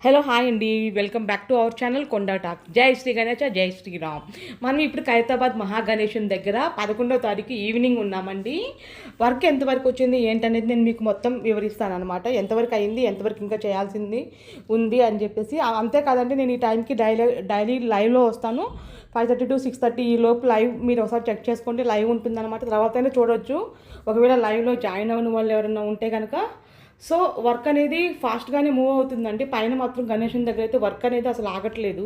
Hello hi అండి, welcome back to our channel Konda talk. జై శ్రీ గణేష, జై శ్రీరామ్. మనం ఇప్పుడు ఖైరతాబాద్ మహాగణేశుని దగ్గర 11వ తారీఖు ఈవినింగ్ ఉన్నామండి. వర్క్ ఎంతవరకు వచ్చింది ఏంటనేది నేను మీకు మొత్తం వివరిస్తాను అనమాట. ఎంతవరకు అయింది, ఎంతవరకు ఇంకా చేయాల్సింది ఉంది అని చెప్పేసి. అంతేకాదండి, నేను ఈ టైంకి డైలీ లైవ్లో వస్తాను. 5:30 to 6:30 ఈ లోపు లైవ్ మీరు ఒకసారి చెక్ చేసుకోండి. లైవ్ ఉంటుందన్నమాట, తర్వాతనే చూడవచ్చు. ఒకవేళ లైవ్లో జాయిన్ అవ్వని వాళ్ళు ఎవరైనా ఉంటే కనుక సో వర్క్ అనేది ఫాస్ట్గానే మూవ్ అవుతుందండి. పైన మాత్రం గణేశుని దగ్గర అయితే వర్క్ అనేది అసలు ఆగట్లేదు.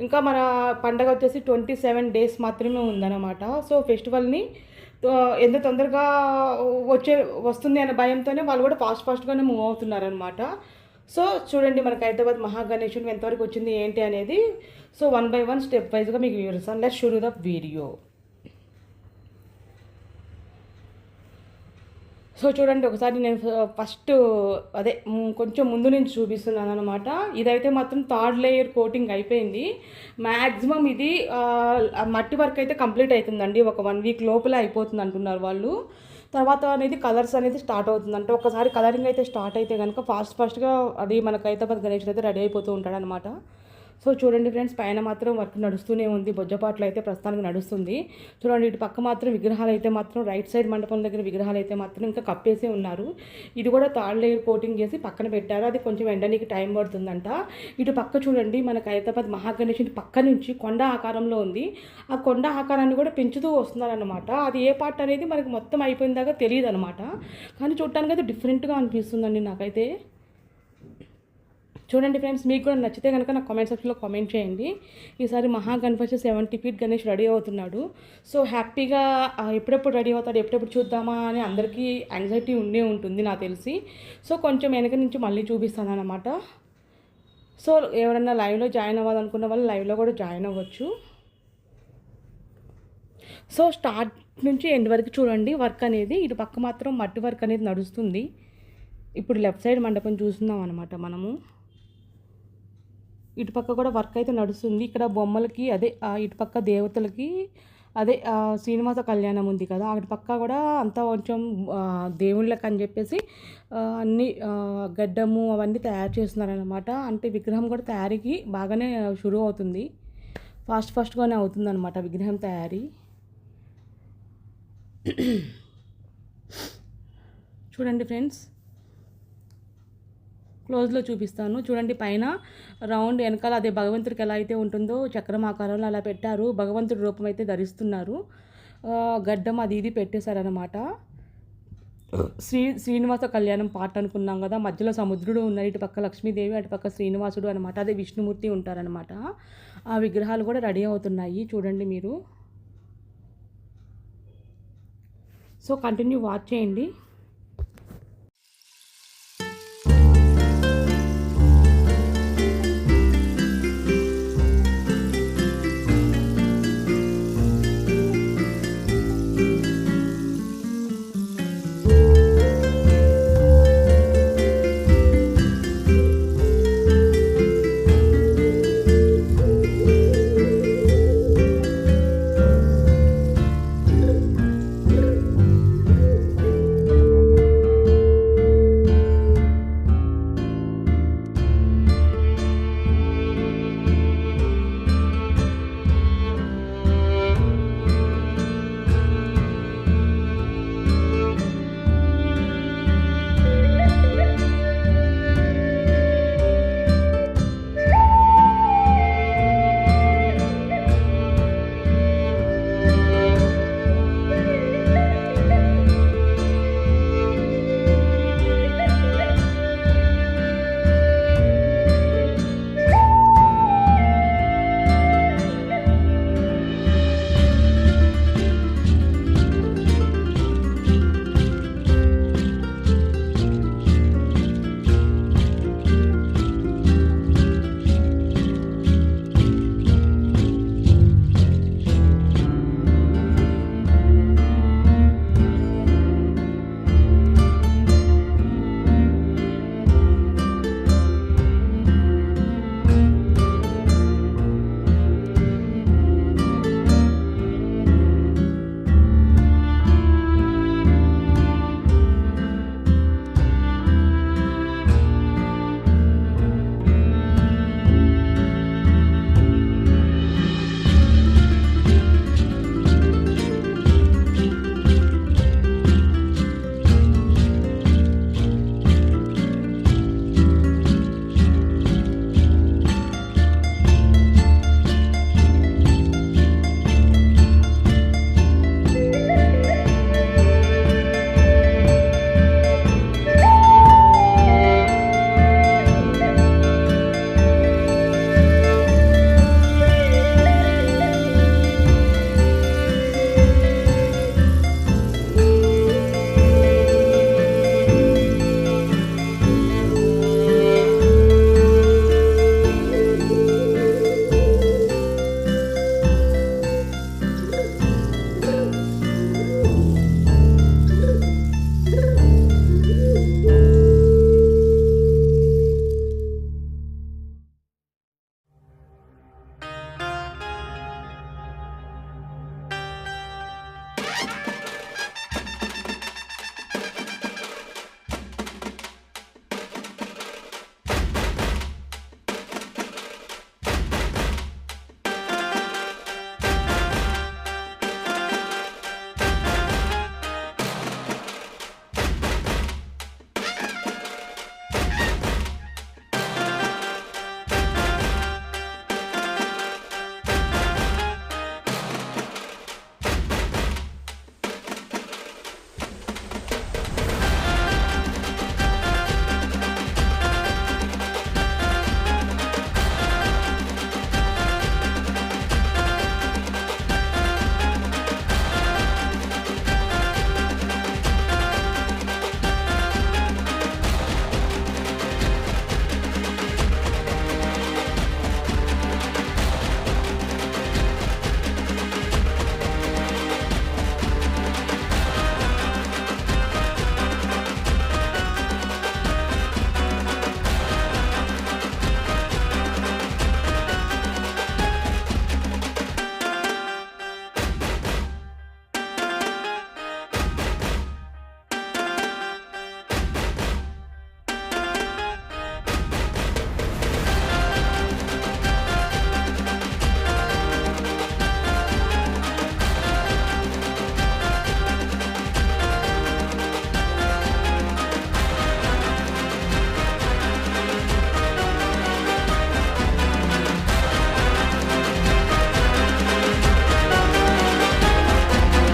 ఇంకా మన పండగ వచ్చేసి 27 days మాత్రమే ఉందన్నమాట. సో ఫెస్టివల్ని ఎంత తొందరగా వస్తుంది అనే భయంతోనే వాళ్ళు కూడా ఫాస్ట్గానే మూవ్ అవుతున్నారనమాట. సో చూడండి, మనకి హైదరాబాద్ మహాగణేశుని ఎంతవరకు వచ్చింది ఏంటి అనేది. సో 1 by 1 స్టెప్ వైజ్గా మీకు వివరిస్తాను. లెట్స్ షురూ ద వీడియో. సో చూడండి, ఒకసారి నేను ఫస్ట్ కొంచెం ముందు నుంచి చూపిస్తున్నాను అనమాట. ఇదైతే మాత్రం 3rd layer కోటింగ్ అయిపోయింది. మ్యాక్సిమం ఇది మట్టి వర్క్ అయితే కంప్లీట్ అవుతుందండి. ఒక 1 week లోపలే అయిపోతుంది అంటున్నారు వాళ్ళు. తర్వాత అనేది కలర్స్ అనేది స్టార్ట్ అవుతుంది. అంటే ఒకసారి కలరింగ్ అయితే స్టార్ట్ అయితే కనుక ఫాస్ట్గా అది మనకు హైదరాబాద్ గణేష్ అయితే రెడీ అయిపోతూ ఉంటాడనమాట. సో చూడండి ఫ్రెండ్స్, పైన మాత్రం వర్క్ నడుస్తూనే ఉంది. బొజ్జపాట్లు అయితే ప్రస్తుతానికి నడుస్తుంది. చూడండి, ఇటు పక్క మాత్రం విగ్రహాలు అయితే మాత్రం రైట్ సైడ్ మండపం దగ్గర విగ్రహాలు అయితే మాత్రం ఇంకా కప్పేసే ఉన్నారు. ఇది కూడా 3rd layer కోటింగ్ చేసి పక్కన పెట్టారు. అది కొంచెం ఎండనికి టైం పడుతుందంట. ఇటు పక్క చూడండి, మనకు హైదరాబాద్ మహాగణేశుని పక్క నుంచి కొండ ఆకారంలో ఉంది. ఆ కొండ ఆకారాన్ని కూడా పెంచుతూ వస్తున్నారనమాట. అది ఏ పార్ట్ అనేది మనకి మొత్తం అయిపోయిన దాకా తెలియదు అనమాట. కానీ చూడటానికి అయితే డిఫరెంట్గా అనిపిస్తుందండి నాకైతే. చూడండి ఫ్రెండ్స్, మీకు కూడా నచ్చితే కనుక నాకు కామెంట్ సెక్షన్లో కామెంట్ చేయండి. ఈసారి మహాగణపతి 70 feet గణేష్ రెడీ అవుతున్నాడు. సో హ్యాపీగా ఎప్పుడెప్పుడు రెడీ అవుతాడు, ఎప్పుడెప్పుడు చూద్దామా అని అందరికీ యాంగ్జైటీ ఉంటుంది నాకు తెలిసి. సో కొంచెం వెనక నుంచి మళ్ళీ చూపిస్తాను అనమాట. సో ఎవరైనా లైవ్లో జాయిన్ అవ్వాలనుకున్న వాళ్ళు లైవ్లో కూడా జాయిన్ అవ్వచ్చు. సో స్టార్ట్ నుంచి ఎండ్ వరకు చూడండి వర్క్ అనేది. ఇటు పక్క మాత్రం మట్టి వర్క్ అనేది నడుస్తుంది. ఇప్పుడు లెఫ్ట్ సైడ్ మండపం చూస్తున్నాం అనమాట మనము. ఇటుపక్క కూడా వర్క్ అయితే నడుస్తుంది. ఇక్కడ బొమ్మలకి ఇటుపక్క దేవతలకి శ్రీనివాస కళ్యాణం ఉంది కదా, అటు పక్క కూడా అంతా కొంచెం దేవుళ్ళకి అని చెప్పేసి అన్ని గడ్డము అవన్నీ తయారు చేస్తున్నారనమాట. అంటే విగ్రహం కూడా తయారీకి బాగానే షురూ అవుతుంది. ఫాస్ట్గానే అవుతుంది అనమాట విగ్రహం తయారీ. చూడండి ఫ్రెండ్స్, క్లోజ్లో చూపిస్తాను. చూడండి, పైన రౌండ్ వెనకాల అదే భగవంతుడికి ఎలా అయితే ఉంటుందో చక్రం ఆకారంలో అలా పెట్టారు. భగవంతుడి రూపం అయితే ధరిస్తున్నారు. గడ్డం అది ఇది పెట్టేశారనమాట. శ్రీనివాస కళ్యాణం పాట అనుకున్నాం కదా, మధ్యలో సముద్రుడు ఉన్నాయి. ఇటు పక్క లక్ష్మీదేవి, అటు పక్క శ్రీనివాసుడు అనమాట. అదే విష్ణుమూర్తి ఉంటారనమాట. ఆ విగ్రహాలు కూడా రెడీ అవుతున్నాయి చూడండి మీరు. సో కంటిన్యూ వాచ్ చేయండి.